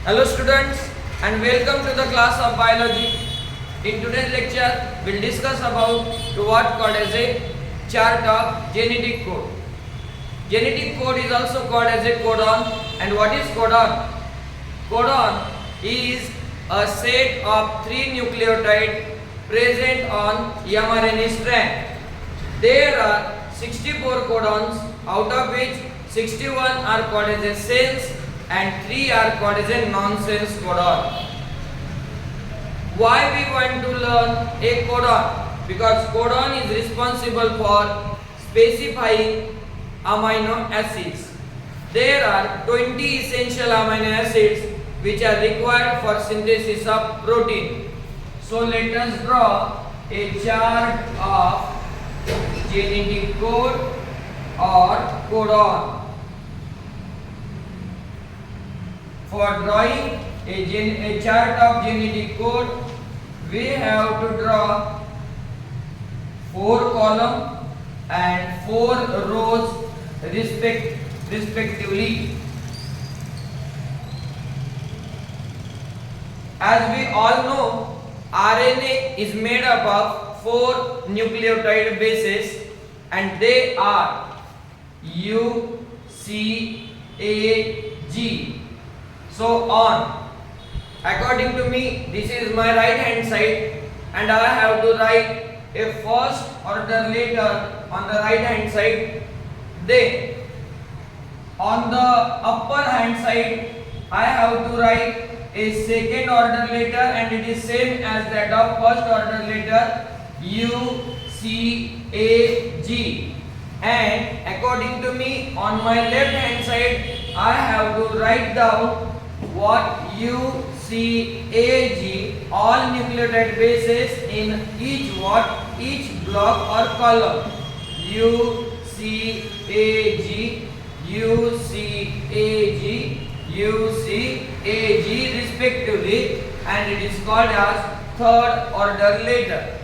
Hello students and welcome to the class of biology. In today's lecture we'll discuss about what called as a chart of genetic code. Genetic code is also called as a codon. And what is codon? Codon is a set of 3 nucleotides present on mRNA strand. There are 64 codons, out of which 61 are called as a sense and 3 are called as a nonsense codon. Why we want to learn a codon? Because codon is responsible for specifying amino acids. There are 20 essential amino acids which are required for synthesis of protein. So let us draw a chart of genetic code or codon. For drawing a chart of genetic code, we have to draw 4 columns and 4 rows respectively. As we all know, RNA is made up of 4 nucleotide bases and they are U, C, A, G. So on. According to me, this is my right hand side and I have to write a first order letter on the right hand side. Then on the upper hand side, I have to write a second order letter and it is same as that of first order letter U, C, A, G. And according to me, on my left hand side, I have to write down what U, C, A, G, all nucleotide bases in each block or column. U, C, A, G, U, C, A, G, U, C, A, G respectively, and it is called as third order letter.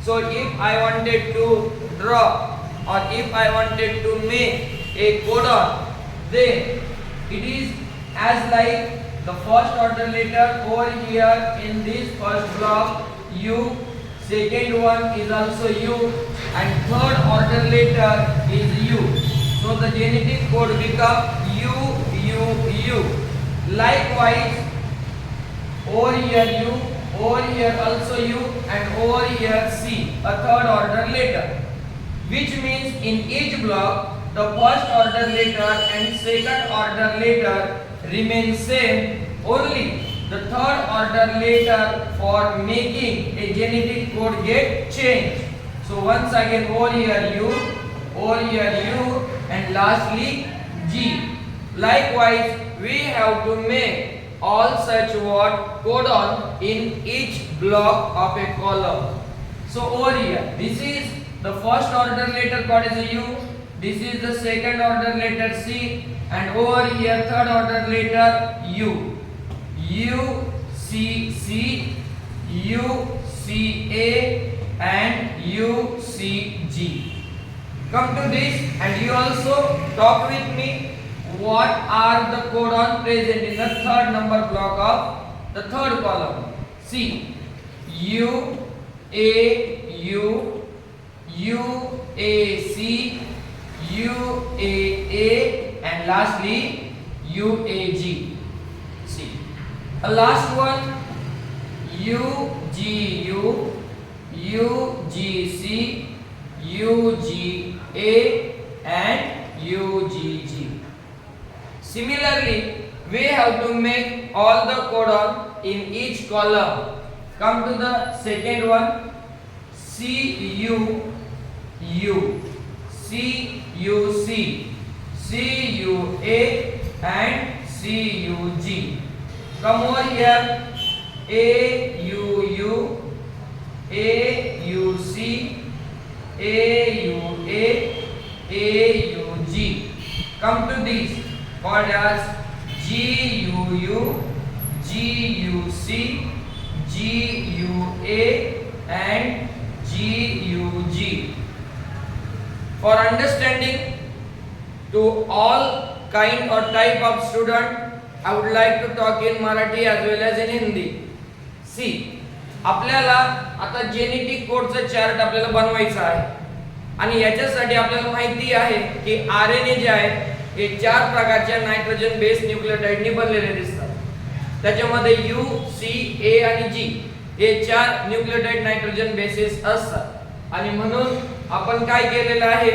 So if I wanted to draw or if I wanted to make a codon, then it is as like the first order letter over here in this first block U, second one is also U and third order letter is U. So the genetic code becomes U. Likewise over here U, over here also U and over here C, a third order letter. Which means in each block the first order letter and second order letter remain same, only the third order letter for making a genetic code get changed. So once again over here U, and lastly G. Likewise we have to make all such what codon in each block of a column. So over here this is the first order letter called as a U, this is the second order letter C, and over here third order letter U. U, C, C, U, C, A and U, C, G. Come to this and you also talk with me what are the codon present in the third number block of the third column. See, U, A, U, U, A, C, U, A, and lastly U, A, G. See, a last one U, G, U, U, G, C, U, G, A and U, G, G. Similarly, we have to make all the codon in each column. Come to the second one, C, U, U, C, U, C, C, U, A and C, U, G. Come over here, A, U, U, A, U, C, A, U, A, U, G. Come to this called as G, U, U, G, U, C, G, U, A and G, U, G. For understanding to all kind or type of student, I would like to talk in Marathi as well as in Hindi. See, आपल्याला आता genetic कोडचा chart आपल्याला बनवायचा आहे आणि याच्यासाठी आपल्याला माहिती आहे की आरएनए जे आहे हे 4 प्रकारच्या नायट्रोजन बेस न्यूक्लियोटाइडनी बनलेले दिसतात. त्याच्यामध्ये यू, सी, ए आणि जी हे 4 न्यूक्लियोटाइड नायट्रोजन बेसेस असतात आणि म्हणून आपण काय केलेलं आहे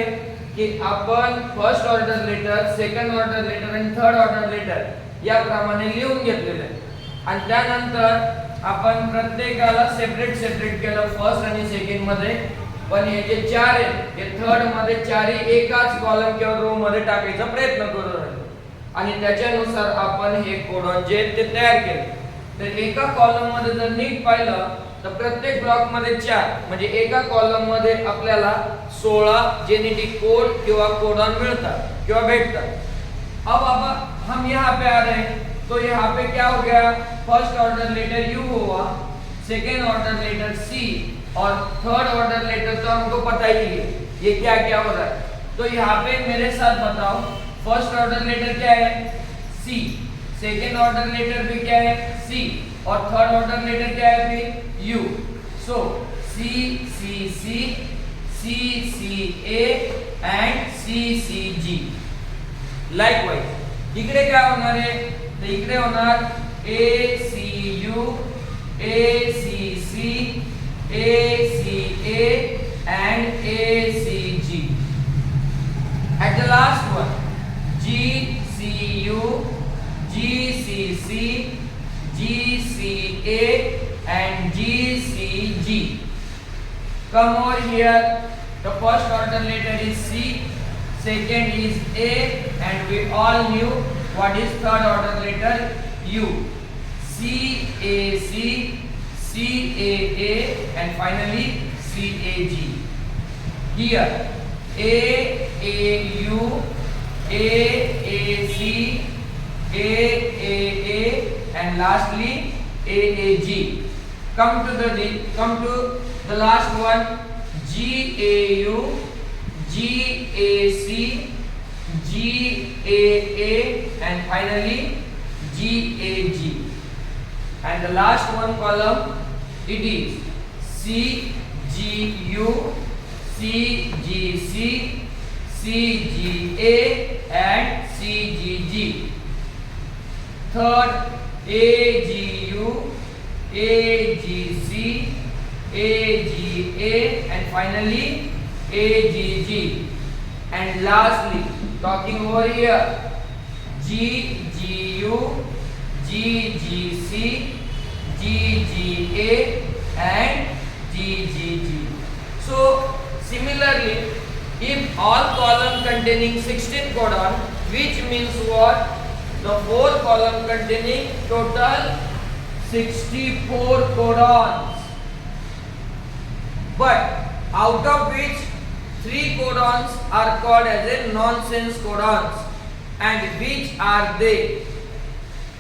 की आपण first order letter, second order letter आणि थर्ड ऑर्डर लेटर याप्रमाणे लिहून घेतलेलं आहे आणि त्यानंतर आपण प्रत्येकाला सेपरेट केलं फर्स्ट आणि सेकंड मध्ये. पण हे जे 4 आहेत हे थर्ड मध्ये 4 एकाच कॉलम किंवा रो मध्ये टाकायचा प्रयत्न करू राहिलो आणि त्याच्यानुसार आपण हे कोडॉन जे ते तयार केले. तर एका कॉलम मध्ये जर नीट पाहिलं तर प्रत्येक ब्लॉक मध्ये 4 म्हणजे एका कॉलम मध्ये आपल्याला 16 जेनेटिक कोड किंवा कोडॉन मिळतात किंवा भेटतात. अब हम यहाँ पे आ रहे हैं तो यहाँ पे क्या हो गया, फर्स्ट ऑर्डर लेटर यू हुआ, सेकेंड ऑर्डर लेटर सी और थर्ड ऑर्डर लेटर तो हमको पता ही है ये क्या क्या हो रहा है. तो यहाँ पे मेरे साथ बताओ, फर्स्ट ऑर्डर लेटर क्या है सी, सेकेंड ऑर्डर लेटर भी क्या है सी और थर्ड ऑर्डर लेटर क्या है फिर U. So C C C C C A and C C G. Likewise इकडे काय होणार आहे तर इकडे होणार A C U, A C C, A C A and A C G. At the last one, G C U, G C C, G C A and G C G. Come over here. The first order letter is C, second is A, and we all knew what is third order letter U. C A C, C A A, and finally C A G. Here A A U, A A C, A A A, and lastly A A G. Come to the last one, G A U, G A C, G A A, and finally G A G. And the last one column, it is C G U, C G C, C G A and C G G. Third A G U, A G C, A G A, and finally A G G. And lastly, talking over here, G G U, G G C, G G A and G G G. So similarly, if all column containing 16 codon, which means what? The 4 column containing total 64 codons. But out of which 3 codons are called as a nonsense codons. And which are they?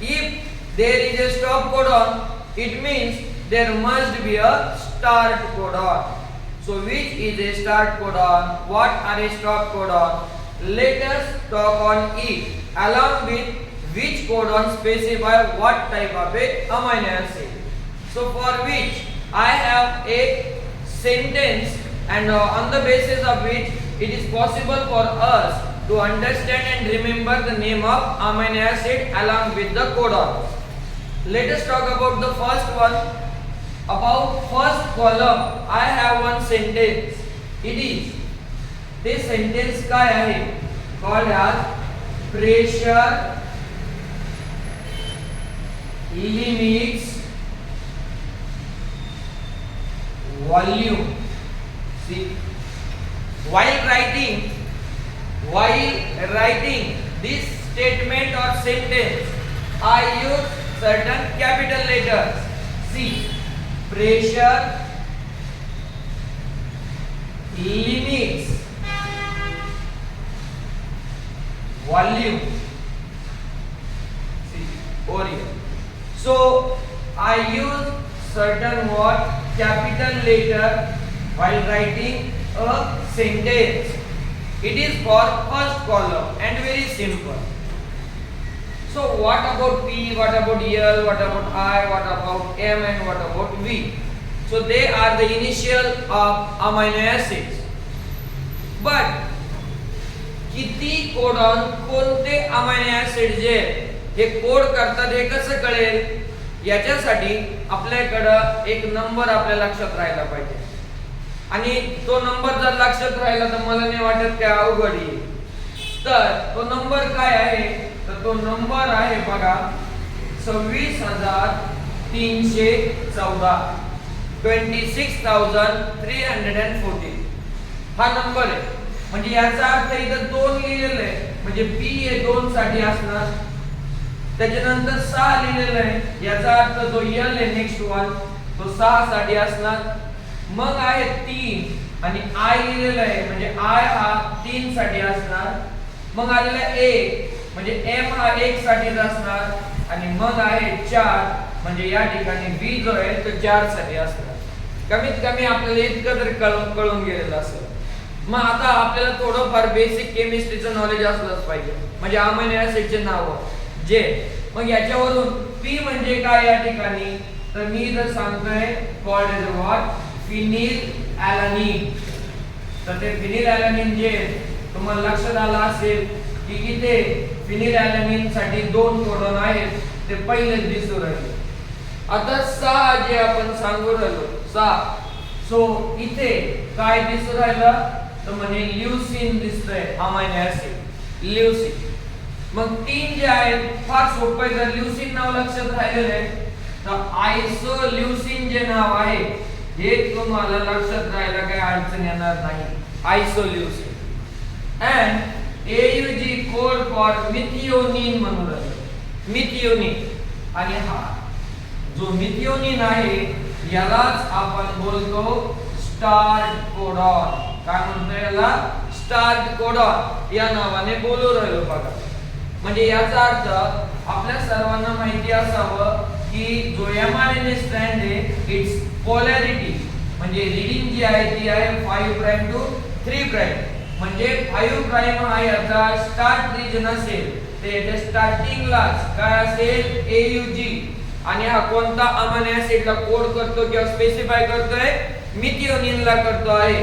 If there is a stop codon, it means there must be a start codon. So which is a start codon? What are a stop codon? Let us talk on it along with which codon specify what type of a amino acid. So for which I have a sentence and on the basis of which it is possible for us to understand and remember the name of amino acid along with the codon. Let us talk about the first one. About first column, I have one sentence. It is this sentence काय आहे called as pressure limits volume. See, while writing this statement or sentence, I use certain capital letters. See, pressure limits volume. See over here. So I use certain what capital letter while writing a sentence. It is for first column and very simple. So what about P, what about L, what about I, what about M and what about V? So they are the initial of amino acids. But किती codon कोणते amino acid जे हे code करतात हे कसं कळेल? याच्यासाठी आपल्याकडे एक number आपल्या लक्षात राहायला पाहिजे. आणि तो नंबर जर लक्षात राहिला तर मला नाही वाटत काय अवघड आहे. तर तो नंबर काय आहे? तर तो नंबर आहे बघा 26314 26314 हा नंबर आहे. म्हणजे याचा अर्थ इथं 2 लिहिलेलं आहे म्हणजे P हे 2 साठी असणार. त्याच्यानंतर 6 लिहिलेलं आहे याचा अर्थ जो L आहे नेक्स्ट वन तो 6 साठी असणार. मग आहे 3 आणि I लिहिलेलं आहे म्हणजे I हा 3 साठी असणार. मग आलेला A म्हणजे M हा 1 साठीच असणार. आणि मग आहे 4 म्हणजे या ठिकाणी V जो आहे तो 4 साठी असणार. कमीत कमी आपल्याला इतकं तरी कळून गेलेलं असेल. मग आता आपल्याला थोडंफार बेसिक केमिस्ट्रीचं नॉलेज असलंच पाहिजे. म्हणजे अमायनो ऍसिडचे नाव जे मग याच्यावरून P म्हणजे काय या ठिकाणी तर मी जर सांगतोय कॉल्ड एज व्हॉट फिनिल ॲलॅनिन. तर ते फिनिल ॲलॅनिन जे तुम्हाला लक्षात आलं असेल की इथे फिनिल ॲलॅनिन साठी 2 कोडॉन आहेत ते पहिलेच दिसू राहिले. आता 6 जे आपण सांगू राहिलो 6 सो इथे काय दिसू राहिलं तर म्हणजे ल्युसीन दिसतंय अमायनो ऍसिड ल्युसीन. मग 3 जे आहेत फार सोपं आहे. जर ल्युसीन नाव लक्षात राहिलेलं आहे तर आयसोल्युसीन जे नाव आहे हे तुम्हाला लक्षात राहायला काही अडचण येणार नाही. आयसोल्युसीन अँड AUG कोड फॉर मिथिओनिन म्हणून राहिलं मिथिओनिन. आणि हा जो मिथिओनिन आहे यालाच आपण बोलतो स्टार्ट कोडॉन. काय म्हणतो याला? स्टार्ट कोडॉन या नावाने बोलू राहिलो बघा. म्हणजे याचा अर्थ आपल्या सर्वांना माहिती असावं की जो mRNA स्ट्रँड आहे इट्स पोलॅरिटी म्हणजे रीडिंग जी आहे ती आहे 5 प्राइम टू 3 प्राइम. म्हणजे 5 प्राइम हा याचा स्टार्ट रीजन असेल तर याच्या स्टार्टिंगलाच काय असेल AUG. आणि हा कोणता अमायनो ऍसिडला कोड करतो किंवा स्पेसिफाय करतोय? मिथिओनिनला करतो आहे.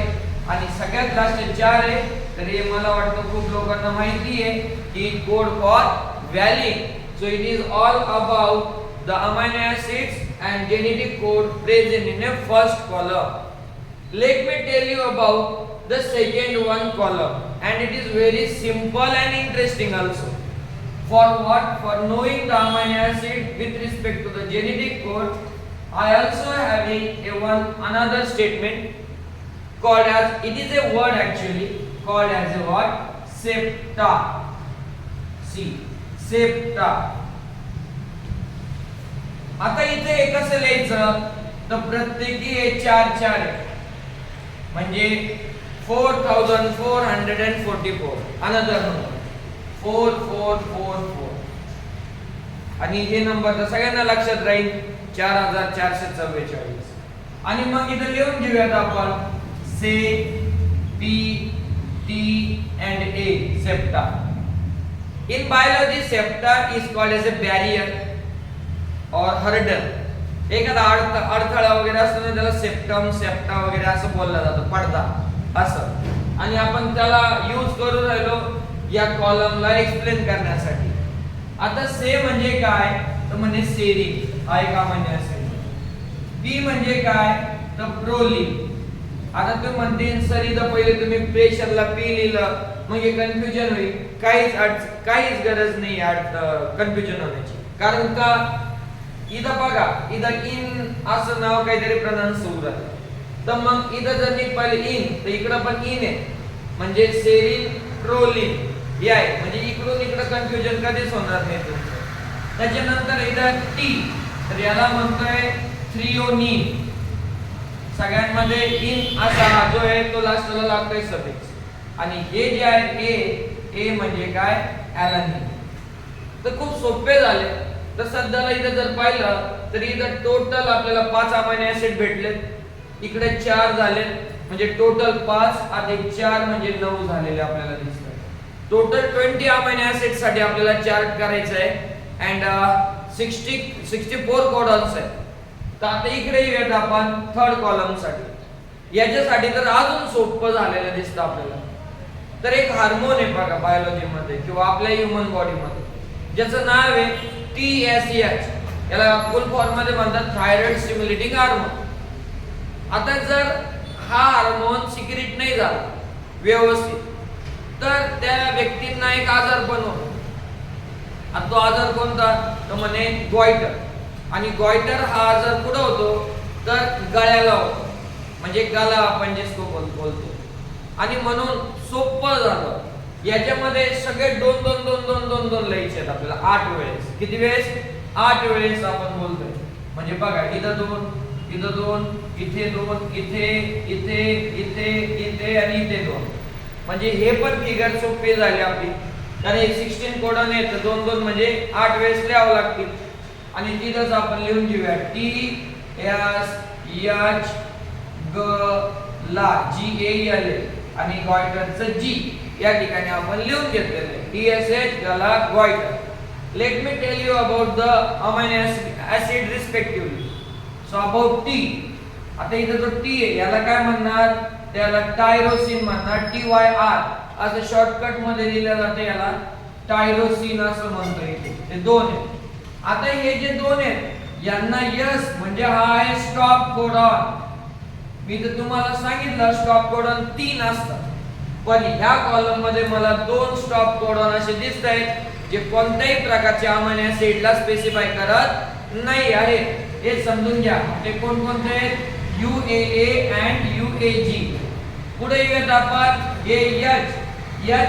आणि सगळ्यात लास्ट 4 आहे तर हे मला वाटतं खूप लोकांना माहिती आहे की code for valine. So it is all about the amino acids and genetic code present in a first column. Let me tell you about the second one column and it is very simple and interesting also. For what? For knowing the amino acid with respect to the genetic code, I also having another statement called as, it is a word actually called as a what? Septa. See, septa. आता इथे कसं लिहायचं तर प्रत्येकी हे 4 आहे म्हणजे 4444 another number 4444 आणि हे number तर सगळ्यांना लक्षात राहील 4444. आणि मग इथे लिहून घेऊयात आपण say P T and A septa. In biology septa is called as a barrier or hurdle. एखादा अडथळा वगैरे असतो ना त्याला सेप्टम सेप्टा वगैरे असं बोललं जातं पडदा असं. आणि आपण त्याला यूज करू राहिलो या कॉलमला एक्सप्लेन करण्यासाठी. आता से म्हणजे काय तर म्हणजे सेरिन हा एक अमायनो ऍसिड. पी म्हणजे काय तर प्रोलिन. आता तुम्ही म्हणते सर इथं पहिले तुम्ही प्रेशरला पी लिहिलं मग हे कन्फ्युजन होईल. काहीच गरज नाही कन्फ्युजन होण्याची. कारण का इथं बघा इथं इन असं नाव काहीतरी प्रोनाउन्स होऊ राहिलं तर मग इथं जर नीट पाहिलं इन तर इकडं पण इन आहे म्हणजे सेरिन प्रोलिन हे आहे. म्हणजे इकडून इकडं कन्फ्युजन कधीच होणार नाही तुमचं. त्याच्यानंतर इथं टी तर याला म्हणतोय थ्रिओनिन. सगळ्यांमध्ये इन असा जो आहे तो लास्टला लागतोय सफिक्स. आणि हे जे आहे ए म्हणजे काय ॲलॅनिन. तर खूप सोपे झाले. तर सध्याला इथं जर पाहिलं तर इथं टोटल आपल्याला 5 अमायनो ऍसिड भेटलेत. इकडे 4 झालेत म्हणजे टोटल 5 अधिक 4 म्हणजे 9 झालेले आपल्याला दिसतात. टोटल 20 अमायनो ऍसिड साठी आपल्याला चार्ट करायचं आहे. अँड 64 कोडॉन्स आहेत. तर आता इकडे येऊयात आपण थर्ड कॉलम साठी. याच्यासाठी तर अजून सोपं झालेलं दिसतं आपल्याला. तर एक हार्मोन आहे बघा बायोलॉजी मध्ये किंवा आपल्या ह्युमन बॉडी मध्ये, ज्याचं नाव आहे TSH. याला फुल फॉर्म मध्ये म्हणतात थायरॉइड स्टिम्युलेटिंग हार्मोन. आता जर हा हार्मोन सिक्रेट नाही झाला व्यवस्थित तर त्या व्यक्तींना एक आजार पण होतो. आणि तो आजार कोणता, तर म्हणे गॉइटर. आणि गॉइटर हा आजार कुठं होतो, तर गळ्याला होतो, म्हणजे गला आपण जिसको बोलतो. आणि म्हणून सोपं झालं, याच्यामध्ये सगळे दोन दोन दोन दोन दोन दोन लिहायचे आहेत आपल्याला 8 वेळेस. किती वेळेस, 8 वेळेस आपण बोलतोय. म्हणजे बघा इथं 2, इथं 2, इथे 2, इथे इथे इथे इथे आणि इथे 2. म्हणजे हे पण फिगर सोपे झाले आपली, कारण हे 16 कोडॉन आहेत, 2 2 म्हणजे 8 वेळेस लिहावं लागतील. आणि तिथंच आपण लिहून घेऊया TSH ला GAL आणि गॉइटरचं G या ठिकाणी आपण लिहून घेतलेलं आहे. TSH गला goitre. Let me tell you about the amino acid respectively. So about T. आता इथं जो T आहे याला काय म्हणणार, त्याला टायरोसिन म्हणणार. TYR असं शॉर्टकट मध्ये लिहिलं जातं, याला टायरोसिन असं म्हणतो. इथे ते 2 आहेत. आता हे जे 2 आहेत यांना यस म्हणजे हा आहे स्टॉप कोडॉन. मी तर तुम्हाला सांगितलं स्टॉप कोडॉन 3 असतात, पण ह्या कॉलम मध्ये मला 2 स्टॉप कोडॉन असे दिसत आहेत जे कोणत्याही प्रकारच्या अमायनो ऍसिडला स्पेसिफाय करत नाही आहे. हे समजून घ्या. ते कोणकोणते आहेत, UAA अँड UAG. पुढे येत आपण H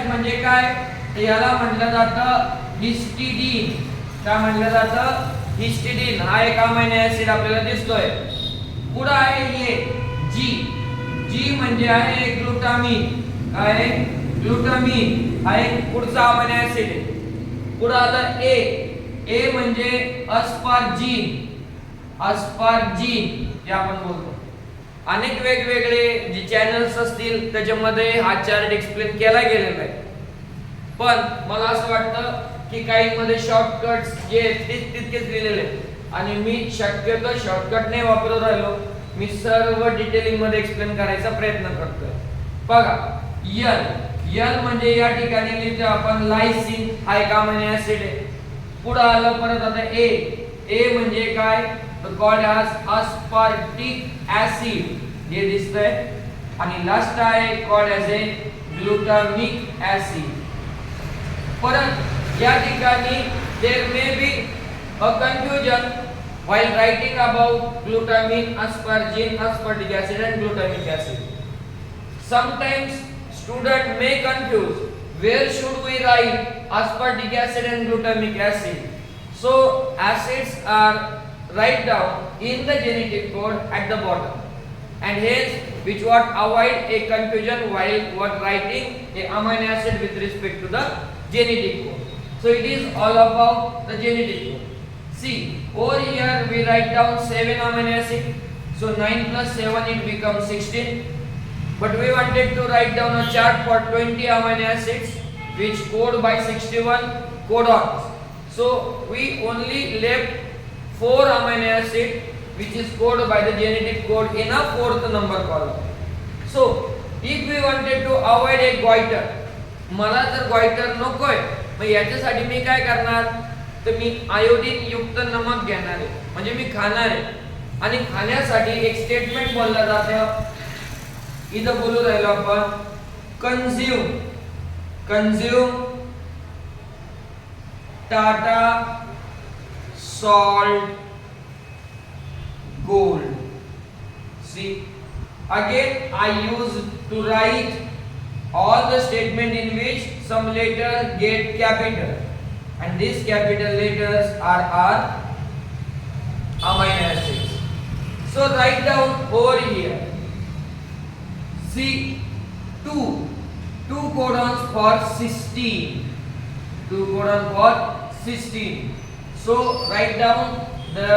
म्हणजे काय, तर याला म्हटलं जातं हिस्टिडीन. काय म्हटलं जातं, हिस्टिडीन. हा एक अमायनो ऍसिड आपल्याला दिसतोय. पुढे आहे हे G म्हणजे आहे ग्लुटामिन. काय, ग्लुटामिन हा एक पुढचा अमायनो ऍसिड आहे. पुढे आला A म्हणजे अस्पार्जिन. जे आपण बोलतो. अनेक वेगवेगळे जे चॅनल्स असतील त्याच्यामध्ये हा चार्ट एक्सप्लेन केला गेलेला आहे, पण मला असं वाटतं की काही मध्ये शॉर्टकट्स जे तितकेच लिहिलेले आहेत आणि मी शक्यतो शॉर्टकट नाही वापरत राहिलो. मी सर्व डिटेलिंग मध्ये एक्सप्लेन करायचा प्रयत्न करतोय. बघा L म्हणजे या ठिकाणी लिहितो आपण लायसिन. हा एक अमायनो ऍसिड आहे. पुढे आलं परत आता A म्हणजे काय, गॉड हॅज अस्पार्टिक ऍसिड हे दिसतंय. आणि लास्ट आहे god has a glutamic acid. परत या ठिकाणी there may be a confusion while writing about glutamine, aspargine, aspartic acid and glutamic acid. Sometimes student may confuse where should we write aspartic acid and glutamic acid. So acids are write down in the genetic code at the bottom, and hence which would avoid a confusion while what writing a amino acid with respect to the genetic code. So it is all about the genetic code. See, over here we write down 7 amino acid. So 9 plus 7 it becomes 16. But we wanted to write down a chart for 20 amino acids which code by 61 codons. So we only left 4 amino acid which is coded by the genetic code in a 4th number column. So if we wanted to avoid a goiter, मला जर goiter नकोय, मग याच्यासाठी मी काय करणार, तर मी iodine युक्त नमक घेणार आहे, म्हणजे मी खाणार आहे. आणि खाण्यासाठी एक स्टेटमेंट बोललं जातं, इथं बोलू राहिलो आपण consume Tata salt gold. See, again I use to write all the statement in which some letters get capital, and these capital letters are amino acids. So write down over here. See, two codons for cysteine. 2 codon for cysteine. So write down the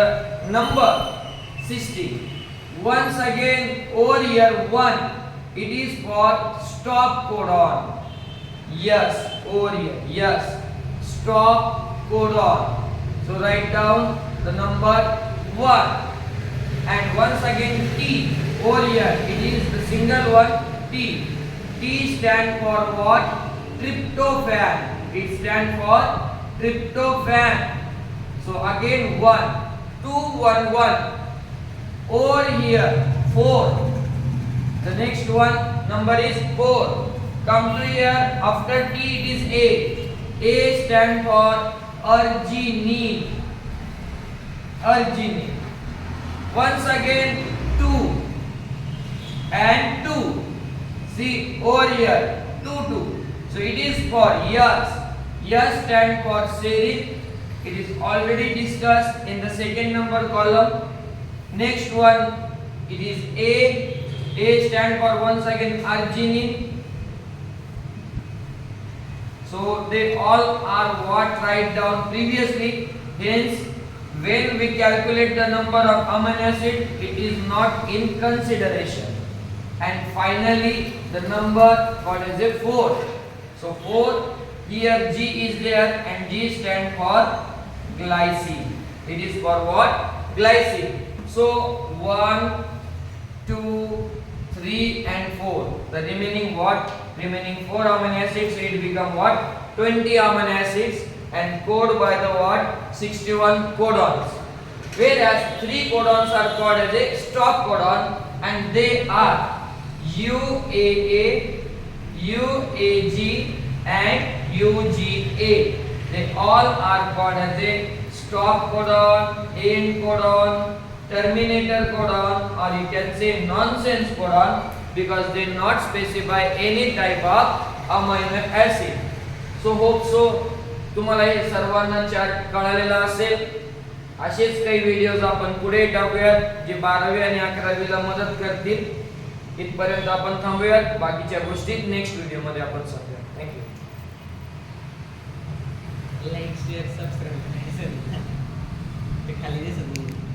number 60. Once again over here 1, it is for stop codon. Yes, over here, yes, stop codon. So write down the number 1. And once again T over here, it is the single one T. T stand for what? Tryptophan. It stands for tryptophan. So again 1, 2, 1, 1. Over here 4. The next one number is 4. Come to here, after T it is A. A stand for arginine. Arginine. Once again 2 and 2. See over here 2, 2. So it is for yes. Yes stand for serine. It is already discussed in the second number column. Next one it is A. A stand for once again arginine. So they all are what write down previously. Hence, when we calculate the number of amino acid, it is not in consideration. And finally, the number called as a 4. So 4, here G is there and G stand for glycine. It is for what? Glycine. So 1, 2, 3 and 4. The remaining what? Remaining 4 amino acids. So it become what? 20 amino acids and code by the what? 61 codons. Whereas 3 codons are called as a stop codon and they are UAA, UAG and UGA. They all are called as a stop codon, end codon, terminator codon, or you can say nonsense codon, because they not specify any type of amino acid. So hope so तुम्हाला हे सर्वांना chart कळालेला असेल. असेच काही videos आपण पुढे टाकूयात जे 12वी आणि 11वीला मदत करतील. इथपर्यंत आपण थांबूयात. बाकीच्या गोष्टी नेक्स्ट व्हिडिओ मध्ये आपण सांगूया. थँक्यू. लाईक शेअर सबस्क्राईब खाली दिसत